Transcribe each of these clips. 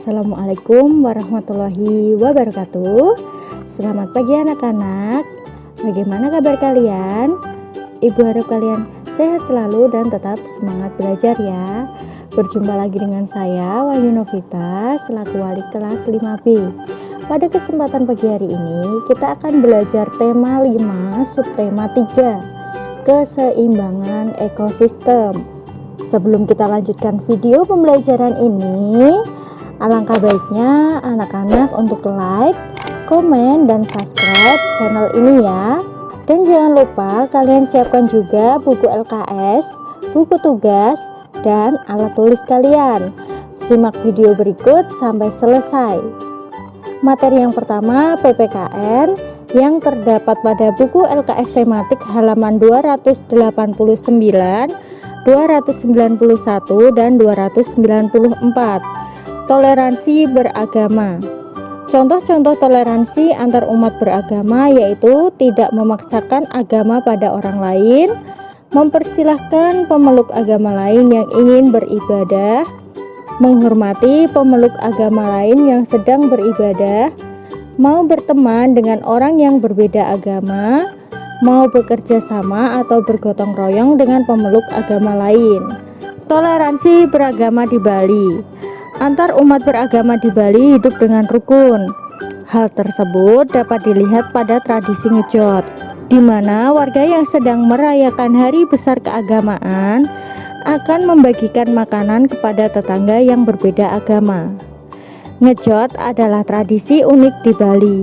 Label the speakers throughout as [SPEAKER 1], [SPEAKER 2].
[SPEAKER 1] Assalamualaikum warahmatullahi wabarakatuh. Selamat pagi anak-anak. Bagaimana kabar kalian? Ibu harap kalian sehat selalu dan tetap semangat belajar ya. Berjumpa lagi dengan saya Wahyu Novita selaku wali kelas 5B. Pada kesempatan pagi hari ini kita akan belajar tema 5 subtema 3, keseimbangan ekosistem. Sebelum kita lanjutkan video pembelajaran ini, alangkah baiknya anak-anak untuk like, komen, dan subscribe channel ini ya. Dan jangan lupa kalian siapkan juga buku LKS, buku tugas, dan alat tulis kalian. Simak video berikut sampai selesai. Materi yang pertama PPKN yang terdapat pada buku LKS tematik halaman 289, 291, dan 294. Toleransi beragama. Contoh-contoh toleransi antar umat beragama yaitu tidak memaksakan agama pada orang lain, mempersilahkan pemeluk agama lain yang ingin beribadah, menghormati pemeluk agama lain yang sedang beribadah, mau berteman dengan orang yang berbeda agama, mau bekerja sama atau bergotong royong dengan pemeluk agama lain. Toleransi beragama di Bali. Antar umat beragama di Bali hidup dengan rukun. Hal tersebut dapat dilihat pada tradisi ngejot, di mana warga yang sedang merayakan hari besar keagamaan akan membagikan makanan kepada tetangga yang berbeda agama. Ngejot adalah tradisi unik di Bali,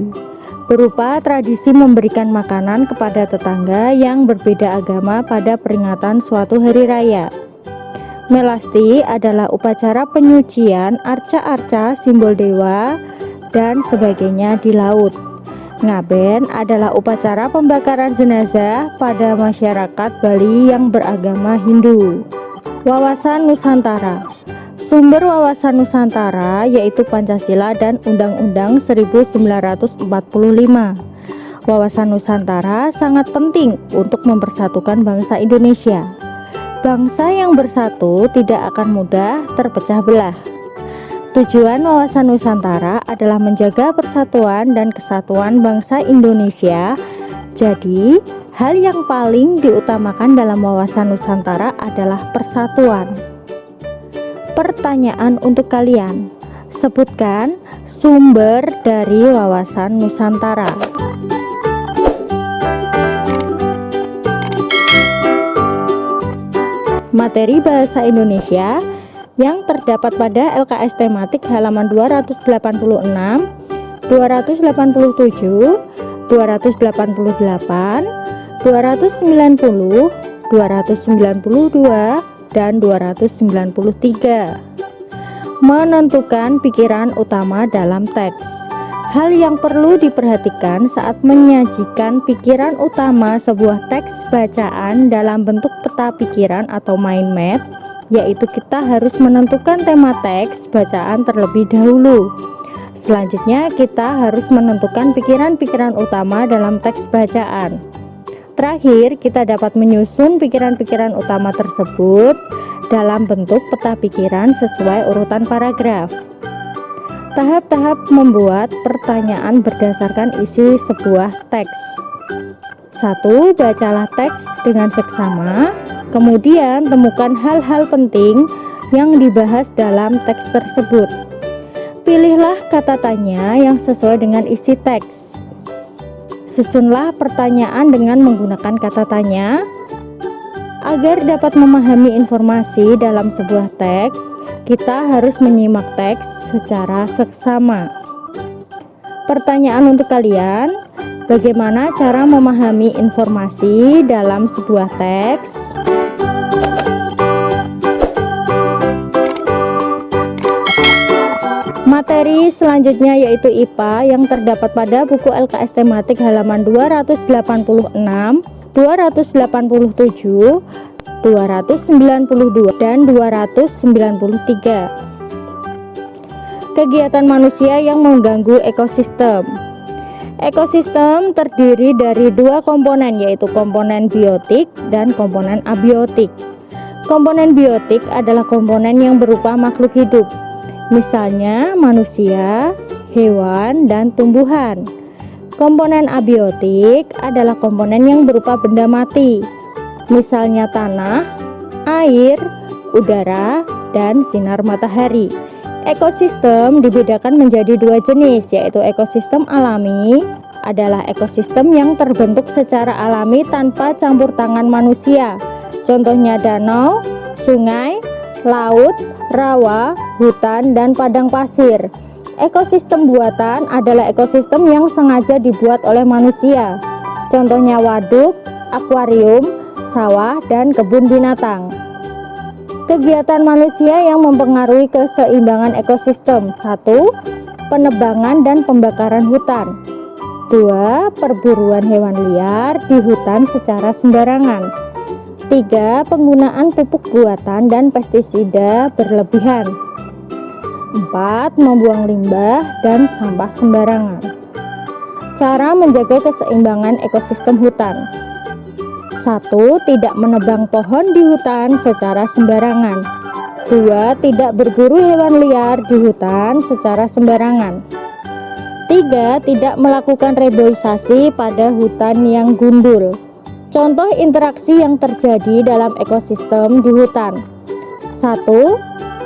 [SPEAKER 1] berupa tradisi memberikan makanan kepada tetangga yang berbeda agama pada peringatan suatu hari raya. Melasti adalah upacara penyucian, arca-arca, simbol dewa, dan sebagainya di laut. Ngaben adalah upacara pembakaran jenazah pada masyarakat Bali yang beragama Hindu. Wawasan Nusantara. Sumber wawasan Nusantara yaitu Pancasila dan Undang-Undang 1945. Wawasan Nusantara sangat penting untuk mempersatukan bangsa Indonesia. Bangsa yang bersatu tidak akan mudah terpecah belah. Tujuan wawasan Nusantara adalah menjaga persatuan dan kesatuan bangsa Indonesia. Jadi, hal yang paling diutamakan dalam wawasan Nusantara adalah persatuan. Pertanyaan untuk kalian, sebutkan sumber dari wawasan Nusantara. Materi bahasa Indonesia yang terdapat pada LKS tematik halaman 286, 287, 288, 290, 292, dan 293. Menentukan pikiran utama dalam teks. Hal yang perlu diperhatikan saat menyajikan pikiran utama sebuah teks bacaan dalam bentuk peta pikiran atau mind map, yaitu kita harus menentukan tema teks bacaan terlebih dahulu. Selanjutnya kita harus menentukan pikiran-pikiran utama dalam teks bacaan. Terakhir, kita dapat menyusun pikiran-pikiran utama tersebut dalam bentuk peta pikiran sesuai urutan paragraf. Tahap-tahap membuat pertanyaan berdasarkan isi sebuah teks. 1. Bacalah teks dengan seksama, kemudian temukan hal-hal penting yang dibahas dalam teks tersebut. Pilihlah kata tanya yang sesuai dengan isi teks. Susunlah pertanyaan dengan menggunakan kata tanya. Agar dapat memahami informasi dalam sebuah teks, kita harus menyimak teks secara seksama. Pertanyaan untuk kalian, bagaimana cara memahami informasi dalam sebuah teks? Materi selanjutnya yaitu IPA yang terdapat pada buku LKS tematik halaman 286, 287, 292, dan 293. Kegiatan manusia yang mengganggu ekosistem. Ekosistem terdiri dari dua komponen, yaitu komponen biotik dan komponen abiotik. Komponen biotik adalah komponen yang berupa makhluk hidup misalnya manusia, hewan, dan tumbuhan. Komponen abiotik adalah komponen yang berupa benda mati, misalnya tanah, air, udara, dan sinar matahari. Ekosistem dibedakan menjadi dua jenis, yaitu ekosistem alami adalah ekosistem yang terbentuk secara alami tanpa campur tangan manusia. Contohnya danau, sungai, laut, rawa, hutan, dan padang pasir. Ekosistem buatan adalah ekosistem yang sengaja dibuat oleh manusia. Contohnya waduk, akuarium, sawah, dan kebun binatang. Kegiatan manusia yang mempengaruhi keseimbangan ekosistem. 1. Penebangan dan pembakaran hutan. 2. Perburuan hewan liar di hutan secara sembarangan. 3. Penggunaan pupuk buatan dan pestisida berlebihan. 4. Membuang limbah dan sampah sembarangan. Cara menjaga keseimbangan ekosistem hutan. 1. Tidak menebang pohon di hutan secara sembarangan. 2. Tidak berburu hewan liar di hutan secara sembarangan. 3. Tidak melakukan reboisasi pada hutan yang gundul. Contoh interaksi yang terjadi dalam ekosistem di hutan. 1.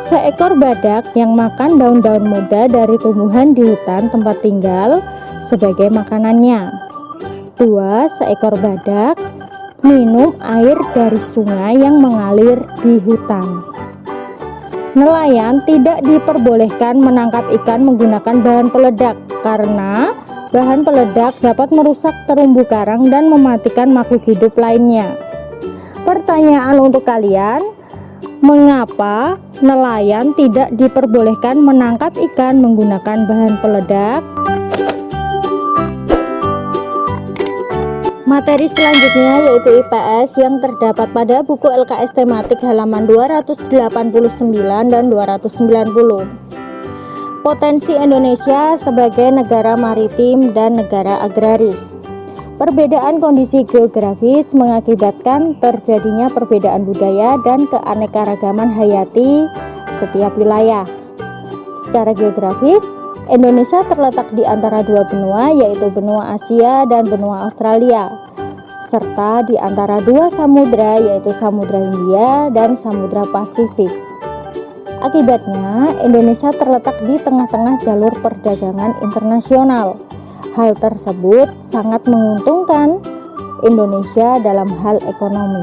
[SPEAKER 1] Seekor badak yang makan daun-daun muda dari tumbuhan di hutan tempat tinggal sebagai makanannya. 2. Seekor badak minum air dari sungai yang mengalir di hutan. Nelayan tidak diperbolehkan menangkap ikan menggunakan bahan peledak karena bahan peledak dapat merusak terumbu karang dan mematikan makhluk hidup lainnya. Pertanyaan untuk kalian, mengapa nelayan tidak diperbolehkan menangkap ikan menggunakan bahan peledak? Materi selanjutnya yaitu IPS yang terdapat pada buku LKS tematik halaman 289 dan 290. Potensi Indonesia sebagai negara maritim dan negara agraris. Perbedaan kondisi geografis mengakibatkan terjadinya perbedaan budaya dan keanekaragaman hayati setiap wilayah. Secara geografis, Indonesia terletak di antara dua benua, yaitu benua Asia dan benua Australia, serta di antara dua samudra, yaitu Samudra Hindia dan Samudra Pasifik. Akibatnya, Indonesia terletak di tengah-tengah jalur perdagangan internasional. Hal tersebut sangat menguntungkan Indonesia dalam hal ekonomi.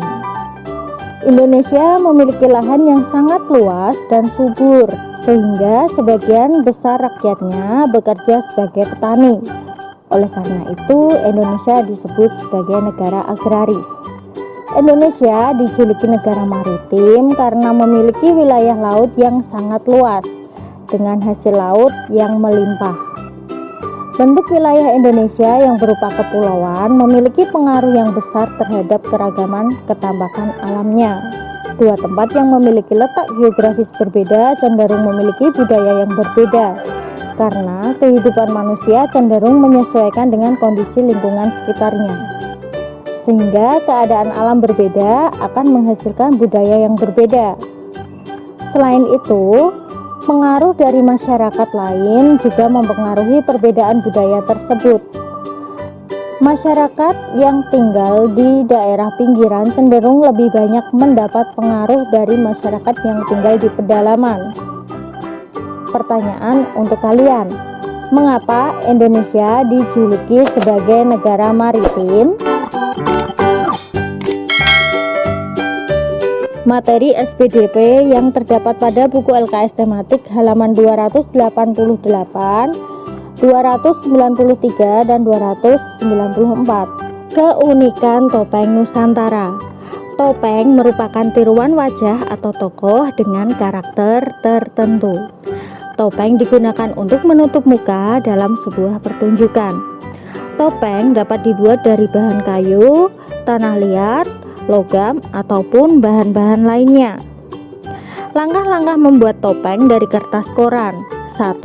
[SPEAKER 1] Indonesia memiliki lahan yang sangat luas dan subur, sehingga sebagian besar rakyatnya bekerja sebagai petani. Oleh karena itu, Indonesia disebut sebagai negara agraris. Indonesia dijuluki negara maritim karena memiliki wilayah laut yang sangat luas, dengan hasil laut yang melimpah. Bentuk wilayah Indonesia yang berupa kepulauan memiliki pengaruh yang besar terhadap keragaman ketambakan alamnya. Dua tempat yang memiliki letak geografis berbeda cenderung memiliki budaya yang berbeda, karena kehidupan manusia cenderung menyesuaikan dengan kondisi lingkungan sekitarnya. Sehingga keadaan alam berbeda akan menghasilkan budaya yang berbeda. Selain itu, pengaruh dari masyarakat lain juga mempengaruhi perbedaan budaya tersebut. Masyarakat yang tinggal di daerah pinggiran cenderung lebih banyak mendapat pengaruh dari masyarakat yang tinggal di pedalaman. Pertanyaan untuk kalian, mengapa Indonesia dijuluki sebagai negara maritim? Materi SPDP yang terdapat pada buku LKS tematik halaman 288, 293, dan 294. Keunikan topeng Nusantara. Topeng merupakan tiruan wajah atau tokoh dengan karakter tertentu. Topeng digunakan untuk menutup muka dalam sebuah pertunjukan. Topeng dapat dibuat dari bahan kayu, tanah liat, logam, ataupun bahan-bahan lainnya. Langkah-langkah membuat topeng dari kertas koran. 1.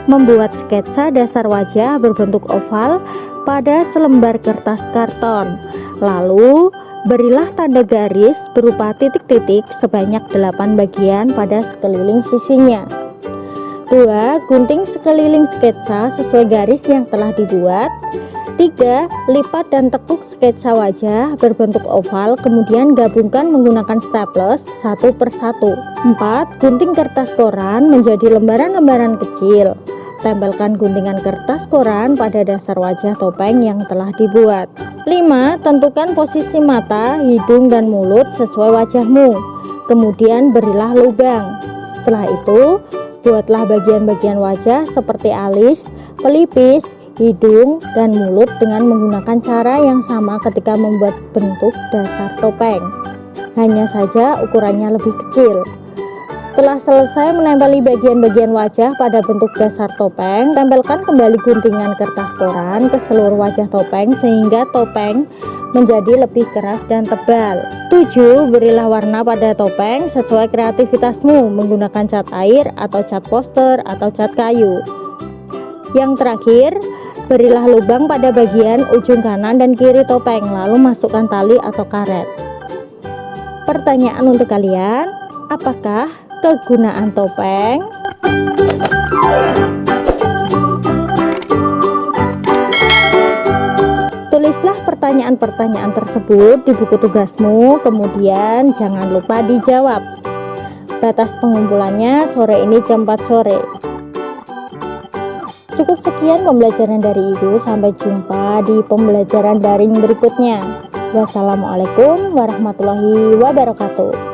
[SPEAKER 1] Membuat sketsa dasar wajah berbentuk oval pada selembar kertas karton. Lalu, berilah tanda garis berupa titik-titik sebanyak 8 bagian pada sekeliling sisinya. 2. Gunting sekeliling sketsa sesuai garis yang telah dibuat. 3. Lipat dan tekuk sketsa wajah berbentuk oval, kemudian gabungkan menggunakan staples satu per satu. 4. Gunting kertas koran menjadi lembaran-lembaran kecil. Tempelkan guntingan kertas koran pada dasar wajah topeng yang telah dibuat. 5. Tentukan posisi mata, hidung, dan mulut sesuai wajahmu. Kemudian berilah lubang. Setelah itu, buatlah bagian-bagian wajah seperti alis, pelipis, hidung, dan mulut dengan menggunakan cara yang sama ketika membuat bentuk dasar topeng. Hanya saja ukurannya lebih kecil. Setelah selesai menempeli bagian-bagian wajah pada bentuk dasar topeng, tempelkan kembali guntingan kertas koran ke seluruh wajah topeng sehingga topeng menjadi lebih keras dan tebal. 7. Berilah warna pada topeng sesuai kreativitasmu menggunakan cat air atau cat poster atau cat kayu. Yang terakhir, berilah lubang pada bagian ujung kanan dan kiri topeng, lalu masukkan tali atau karet. Pertanyaan untuk kalian, apakah kegunaan topeng? Tulislah pertanyaan-pertanyaan tersebut di buku tugasmu, kemudian jangan lupa dijawab. Batas pengumpulannya sore ini jam 4 sore. Cukup sekian pembelajaran dari Ibu, sampai jumpa di pembelajaran daring berikutnya. Wassalamualaikum warahmatullahi wabarakatuh.